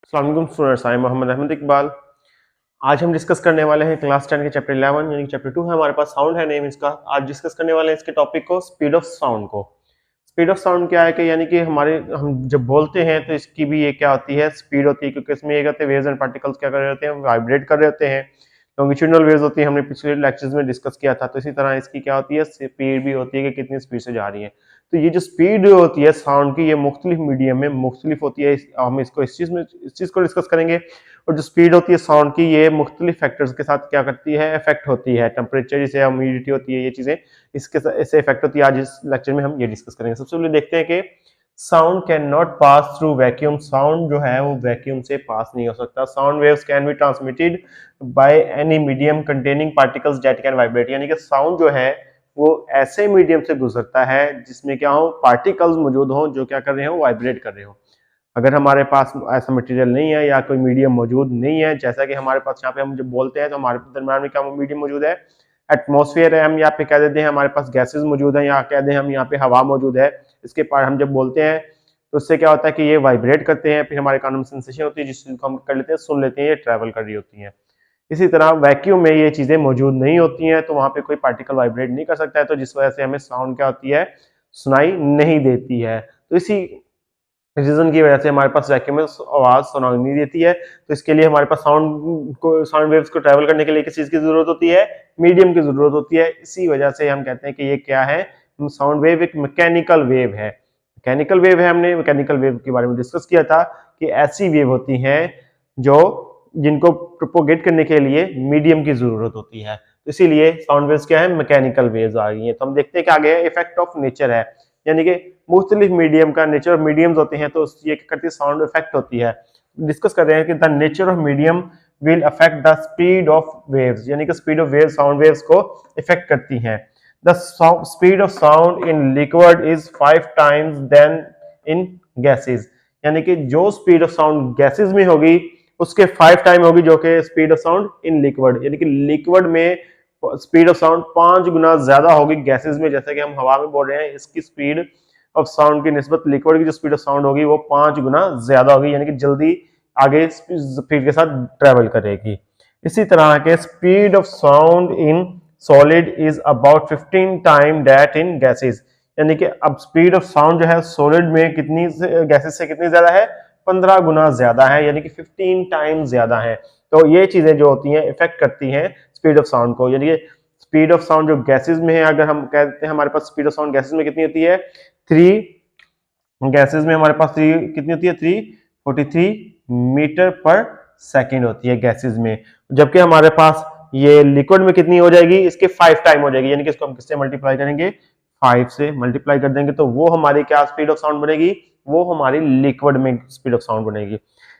अस्सलाम वालेकुम students, I am Mohammad Ahmad Iqbal. आज हम डिस्कस करने वाले हैं क्लास 10 के चैप्टर 11 यानी चैप्टर 2 है हमारे पास, साउंड है नेम इसका। आज डिस्कस करने वाले हैं इसके टॉपिक को, स्पीड ऑफ साउंड को। स्पीड ऑफ साउंड क्या है कि यानी कि हमारे हम जब बोलते हैं तो इसकी भी ये क्या होती है, स्पीड होती है, क्योंकि इसमें ये कहते हैं वेव्स एंड पार्टिकल्स क्या कर रहे होते हैं, वाइब्रेट कर रहे होते हैं। लॉन्गिट्यूडिनल वेव्स होती है, हमने पिछले लेक्चर्स में डिस्कस किया था। तो इसी तरह इसकी क्या होती है, स्पीड भी होती है कि कितनी स्पीड से जा रही है। तो ये जो स्पीड होती है साउंड की, ये मुख्तलिफ मीडियम में मुख्तलिफ होती है। हम इसको इस चीज़ को डिस्कस करेंगे। और जो स्पीड होती है साउंड की, ये मुख्तलिफ फैक्टर्स के साथ क्या करती है, इफेक्ट होती है। टेम्परेचर जैसे ह्यूमिडिटी होती है, ये चीज़ें इससे इफेक्ट होती है। आज इस लेक्चर में हम ये डिस्कस करेंगे। सबसे पहले देखते हैं कि sound can not pass through vacuum. Sound जो है वो वैक्यूम से पास नहीं हो सकता। Sound waves can be transmitted by any medium containing particles that can vibrate. यानी कि साउंड जो है वो ऐसे मीडियम से गुजरता है जिसमें क्या हो, पार्टिकल्स मौजूद हो जो क्या कर रहे हो, वाइब्रेट कर रहे हो। अगर हमारे पास ऐसा मटेरियल नहीं है या कोई मीडियम मौजूद नहीं है, जैसा कि हमारे पास यहाँ पे हम जब बोलते हैं तो हमारे दरम्यान में क्या मीडियम मौजूद है, एटमॉस्फेयर है। हम यहाँ पे कह देते हैं हमारे पास गैसेस मौजूद है, या कह दें हम यहाँ पे हवा मौजूद है। इसके पास हम जब बोलते हैं तो उससे क्या होता है कि ये वाइब्रेट करते हैं, फिर हमारे कानों में सेंसेशन होती है जिसको हम कर लेते हैं, सुन लेते हैं, ये ट्रैवल कर रही होती है। इसी तरह वैक्यूम में ये चीजें मौजूद नहीं होती हैं, तो वहां पे कोई पार्टिकल वाइब्रेट नहीं कर सकता है, तो जिस वजह से हमें साउंड क्या होती है, सुनाई नहीं देती है। तो इसी रीजन की वजह से हमारे पास वैक्यूम में आवाज सुनाई नहीं देती है। तो इसके लिए हमारे पास साउंड वेव्स को ट्रैवल करने के लिए किस चीज की जरूरत होती है, मीडियम की जरूरत होती है। इसी वजह से हम कहते हैं कि ये क्या है, साउंड वेव एक मैकेनिकल वेव है। मैकेनिकल वेव है, हमने मैकेनिकल वेव के बारे में डिस्कस किया था कि ऐसी वेव होती हैं जो जिनको प्रोपोगेट करने के लिए मीडियम की जरूरत होती है। तो इसीलिए साउंड वेव्स क्या है, मैकेनिकल वेव्स आ गई हैं। तो हम देखते हैं कि आगे इफेक्ट ऑफ नेचर है, यानी कि मुख्तलिफ मीडियम का नेचर ऑफ मीडियम्स होते हैं, तो ये क्या करती है, साउंड इफेक्ट होती है। डिस्कस कर रहे हैं कि the nature of medium will affect the speed of waves, यानी कि speed of waves sound waves को इफेक्ट करती हैं। The speed of sound in liquid is 5 times than in gases, यानी कि जो स्पीड ऑफ साउंड गैसेस में होगी उसके 5 टाइम होगी जो कि speed of sound in liquid, यानी कि लिक्विड में स्पीड ऑफ साउंड 5 गुना ज्यादा होगी गैसेस में। जैसे कि हम हवा में बोल रहे हैं, इसकी स्पीड ऑफ साउंड की निस्बत लिक्विड की जो स्पीड ऑफ साउंड होगी वो 5 गुना ज्यादा होगी, यानी कि जल्दी आगे स्पीड के साथ ट्रेवल करेगी। इसी तरह के speed of sound in solid is about 15 time that in gases, यानी कि अब स्पीड ऑफ साउंड जो है सॉलिड में कितनी गैसेस से कितनी ज्यादा है, 15 गुना ज्यादा है, यानी कि 15 टाइम ज्यादा है। तो ये चीजें जो होती हैं इफेक्ट करती हैं स्पीड ऑफ साउंड को, यानी कि स्पीड ऑफ साउंड जो गैसेस में है, अगर हम कहते हैं हमारे पास स्पीड ऑफ साउंड गैसेस में कितनी होती है, 3 गैसेस में हमारे पास 3 कितनी होती है, 343 मीटर पर सेकेंड होती है गैसेस में। जबकि हमारे पास ये लिक्विड में कितनी हो जाएगी, इसके 5 टाइम हो जाएगी, यानी कि इसको हम किससे मल्टीप्लाई करेंगे, 5 से मल्टीप्लाई कर देंगे, तो वो हमारी क्या स्पीड ऑफ साउंड बनेगी, वो हमारी लिक्विड में स्पीड ऑफ साउंड बनेगी।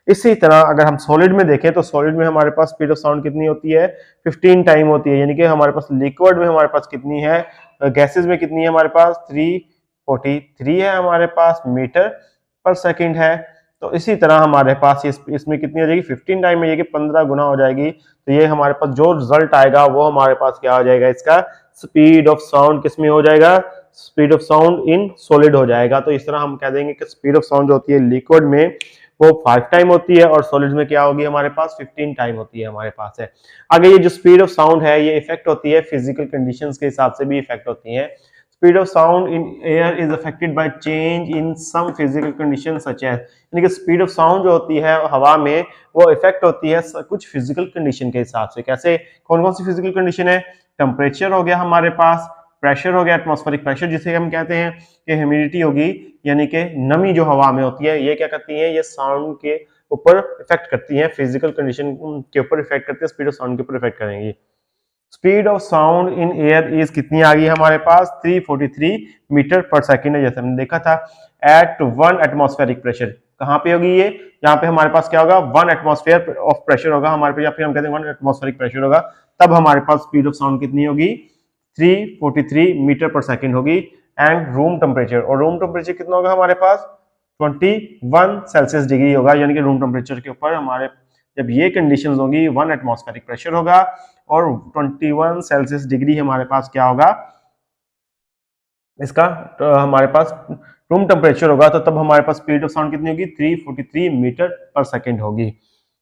इसी तरह अगर हम सॉलिड में देखें तो सॉलिड में हमारे पास स्पीड ऑफ साउंड कितनी होती है, 15 टाइम होती है, यानी कि हमारे पास लिक्विड में हमारे पास कितनी है, गैसेस में कितनी है हमारे पास, 343 है हमारे पास मीटर पर सेकंड है। तो इसी तरह हमारे पास इसमें कितनी हो जाएगी, 15 टाइम में ये कि 15 गुना हो जाएगी। तो ये हमारे पास जो रिजल्ट आएगा वो हमारे पास क्या हो जाएगा, इसका स्पीड ऑफ साउंड किस में हो जाएगा, speed of sound in solid हो जाएगा। तो इस तरह हम कह देंगे कि स्पीड ऑफ साउंड जो होती है लिक्विड में वो 5 टाइम होती है और सॉलिड में क्या होगी हमारे पास, 15 टाइम होती है हमारे पास है। आगे ये जो स्पीड ऑफ साउंड है ये इफेक्ट होती है फिजिकल कंडीशंस के हिसाब से भी इफेक्ट होती है। Speed of sound in air is affected by change in some physical condition such as, यानी कि स्पीड ऑफ साउंड जो होती है हवा में वो इफेक्ट होती है कुछ फिजिकल कंडीशन के हिसाब से। कैसे, कौन कौन सी फिजिकल कंडीशन है, टेम्परेचर हो गया हमारे पास, प्रेशर हो गया, एटमॉस्फेरिक प्रेशर जिसे हम कहते हैं, कि ह्यूमिडिटी होगी यानी कि नमी जो हवा में होती है, ये क्या करती है, ये साउंड के ऊपर इफेक्ट करती है, फिजिकल कंडीशन के ऊपर इफेक्ट करती है, स्पीड ऑफ साउंड के ऊपर इफेक्ट करेंगी। Speed of sound in air is कितनी आ गई हमारे पास, 343 मीटर पर सेकेंड है, जैसे हमने देखा था। एट 1 एटमॉस्फेरिक प्रेशर, कहां पे होगी ये, यहाँ पे हमारे पास क्या होगा, 1 एटमॉस्फेयर ऑफ प्रेशर होगा हमारे पे, या फिर हम कहते हैं 1 एटमॉस्फेरिक प्रेशर होगा, तब हमारे पास स्पीड ऑफ साउंड कितनी होगी, 343 मीटर पर सेकेंड होगी। एंड रूम टेम्परेचर, और रूम टेम्परेचर कितना होगा हमारे पास, 21 सेल्सियस डिग्री होगा, यानी कि रूम टेम्परेचर के ऊपर हमारे जब ये कंडीशंस होंगी 1 एटमॉस्फेरिक प्रेशर होगा और 21 सेल्सियस डिग्री हमारे पास क्या होगा, इसका हमारे पास रूम टेम्परेचर होगा तो तब हमारे पास स्पीड ऑफ साउंड कितनी होगी 343 मीटर पर सेकेंड होगी।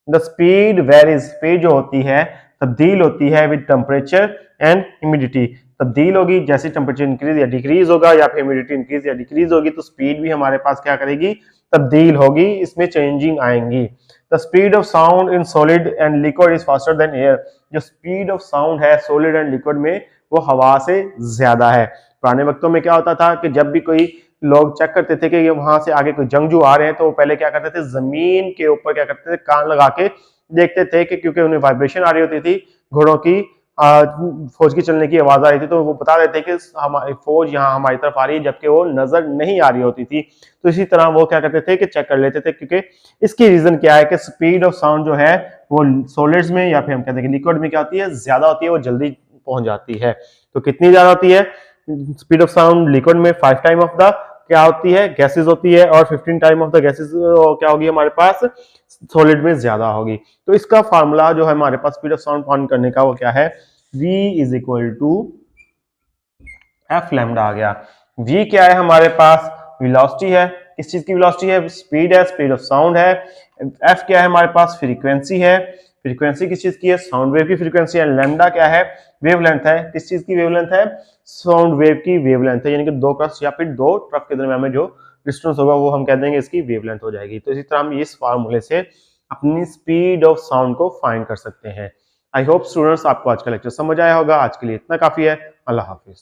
द स्पीड वेरीज, स्पीड जो होती है तब्दील होती है विद टेम्परेचर एंड ह्यूमिडिटी, तब्दील होगी जैसे टेम्परेचर इंक्रीज या डिक्रीज होगा या फिर ह्यूमिडिटी इंक्रीज या डिक्रीज होगी तो स्पीड भी हमारे पास क्या करेगी, तब्दील होगी, इसमें चेंजिंग आएंगी। The speed of sound in solid and liquid is faster than air, जो स्पीड ऑफ साउंड है सॉलिड एंड लिक्विड में वो हवा से ज्यादा है। पुराने वक्तों में क्या होता था कि जब भी कोई लोग चेक करते थे कि वहां से आगे कोई जंगजू आ रहे हैं तो वो पहले क्या करते थे, जमीन के ऊपर क्या करते थे, कान लगा के देखते थे कि क्योंकि उन्हें वाइब्रेशन आ रही होती थी, घोड़ों की फौज की चलने की आवाज आ रही थी तो वो बता रहे थे कि हमारी फौज यहाँ हमारी तरफ आ रही है, जबकि वो नजर नहीं आ रही होती थी। तो इसी तरह वो क्या करते थे कि चेक कर लेते थे, क्योंकि इसकी रीजन क्या है कि स्पीड ऑफ साउंड जो है वो सॉलिड्स में या फिर हम कहते हैं कि लिक्विड में क्या होती है, ज्यादा होती है, वो जल्दी पहुंच जाती है। तो कितनी ज्यादा होती है स्पीड ऑफ साउंड, लिक्विड में 5 टाइम ऑफ द क्या होती है, गैसेस होती है, और 15 टाइम ऑफ द गैसेस क्या होगी हमारे पास, सॉलिड में ज्यादा होगी। तो इसका फार्मूला जो है हमारे पास स्पीड ऑफ साउंड फाइंड करने का वो क्या है, v is equal to F lambda आ गया। v क्या है हमारे पास, वेलोसिटी है, किस चीज की वेलोसिटी है, स्पीड है, स्पीड ऑफ साउंड है। f क्या है हमारे पास, फ्रीक्वेंसी है, फ्रीक्वेंसी किस चीज की है, साउंड वेव की फ्रीक्वेंसी है। लैम्डा क्या है, वेवलेंथ है, किस चीज की वेवलेंथ है, साउंड वेव की वेवलेंथ है, यानी कि दो क्रस्ट या फिर दो ट्रफ के दरमियान में जो डिस्टेंस होगा वो हम कह देंगे इसकी वेवलेंथ हो जाएगी। तो इसी तरह हम इस फार्मूले से अपनी स्पीड ऑफ साउंड को फाइंड कर सकते हैं। आई होप स्टूडेंट्स आपको आज का लेक्चर समझ आया होगा। आज के लिए इतना काफी है। अल्लाह हाफिज।